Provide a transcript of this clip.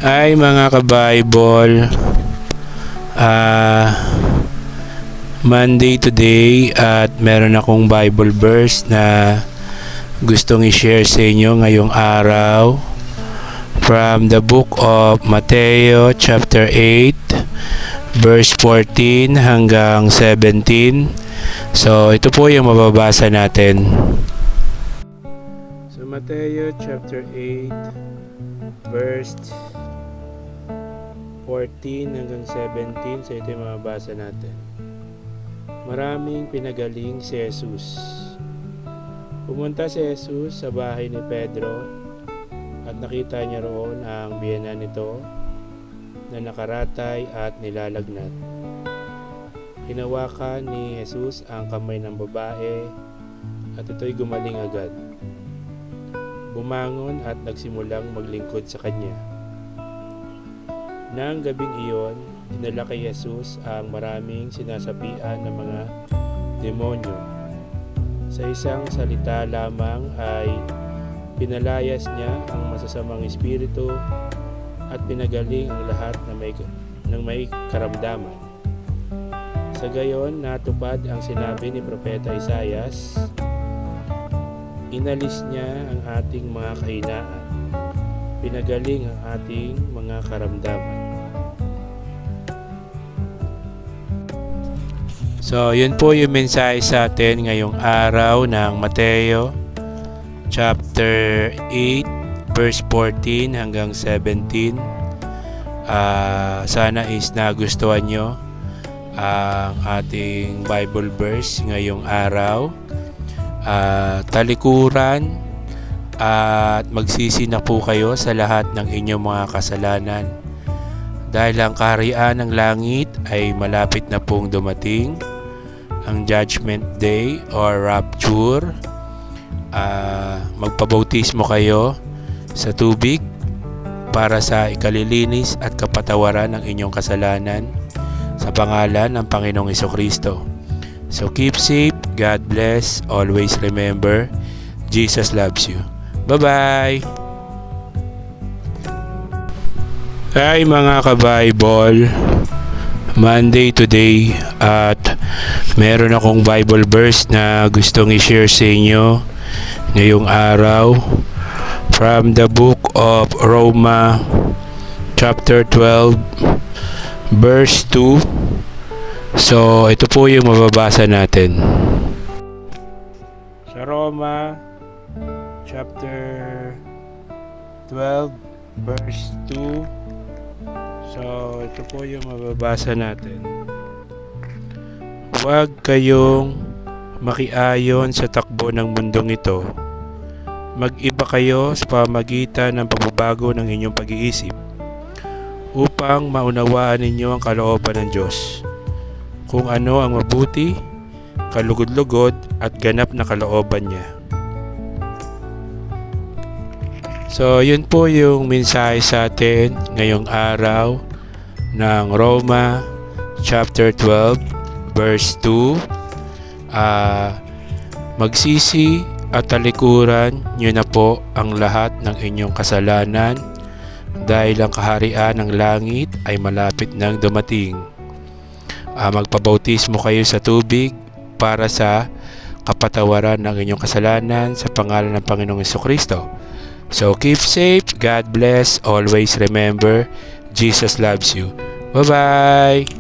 Ay mga ka-Bible, Monday today at meron akong Bible verse na gustong i-share sa inyo ngayong araw from the book of Mateo chapter 8 verse 14 hanggang 17. So ito po yung mababasa natin. So Mateo chapter 8 verse 14 hanggang 17, so ito yung mababasa natin. Maraming pinagaling si Jesus. Pumunta si Jesus sa bahay ni Pedro at nakita niya roon ang biyenan nito na nakaratay at nilalagnat. Hinawakan ni Jesus ang kamay ng babae at ito'y gumaling agad. Bumangon at nagsimulang maglingkod sa kanya. Nang gabing iyon, dinala kay Jesus ang maraming sinasapian ng mga demonyo. Sa isang salita lamang ay pinalayas niya ang masasamang espiritu at pinagaling ang lahat ng may karamdaman. Sa gayon, natupad ang sinabi ni Propeta Isaias, inalis niya ang ating mga kahinaan, pinagaling ang ating mga karamdaman. So, yun po yung mensahe sa atin ngayong araw ng Mateo chapter 8 verse 14 hanggang 17. Sana is nagustuhan nyo ang ating Bible verse ngayong araw. Talikuran at magsisi na po kayo sa lahat ng inyong mga kasalanan dahil ang kaharian ng langit ay malapit na pong dumating, ang judgment day or rapture. Magpabautismo kayo sa tubig para sa ikalilinis at kapatawaran ng inyong kasalanan sa pangalan ng Panginoong Jesucristo. So keep safe, God bless, always remember, Jesus loves you. Bye-bye! Hi mga ka-Bible, Monday today at meron akong Bible verse na gustong i-share sa inyo ngayong araw from the book of Roma chapter 12 verse 2. So ito po yung mababasa natin. Sa Roma chapter 12 verse 2. So ito po yung mababasa natin. Huwag kayong makiayon sa takbo ng mundong ito. Mag-iba kayo sa pamamagitan ng pagbabago ng inyong pag-iisip upang maunawaan ninyo ang kalooban ng Diyos, kung ano ang mabuti, kalugod-lugod at ganap na kalooban niya. So, yun po yung mensahe sa atin ngayong araw ng Roma chapter 12 verse 2. Magsisi at talikuran nyo na po ang lahat ng inyong kasalanan dahil ang kaharian ng langit ay malapit nang dumating. Magpabautismo kayo sa tubig para sa kapatawaran ng inyong kasalanan sa pangalan ng Panginoong Jesucristo. So keep safe, God bless, always remember, Jesus loves you. Bye-bye!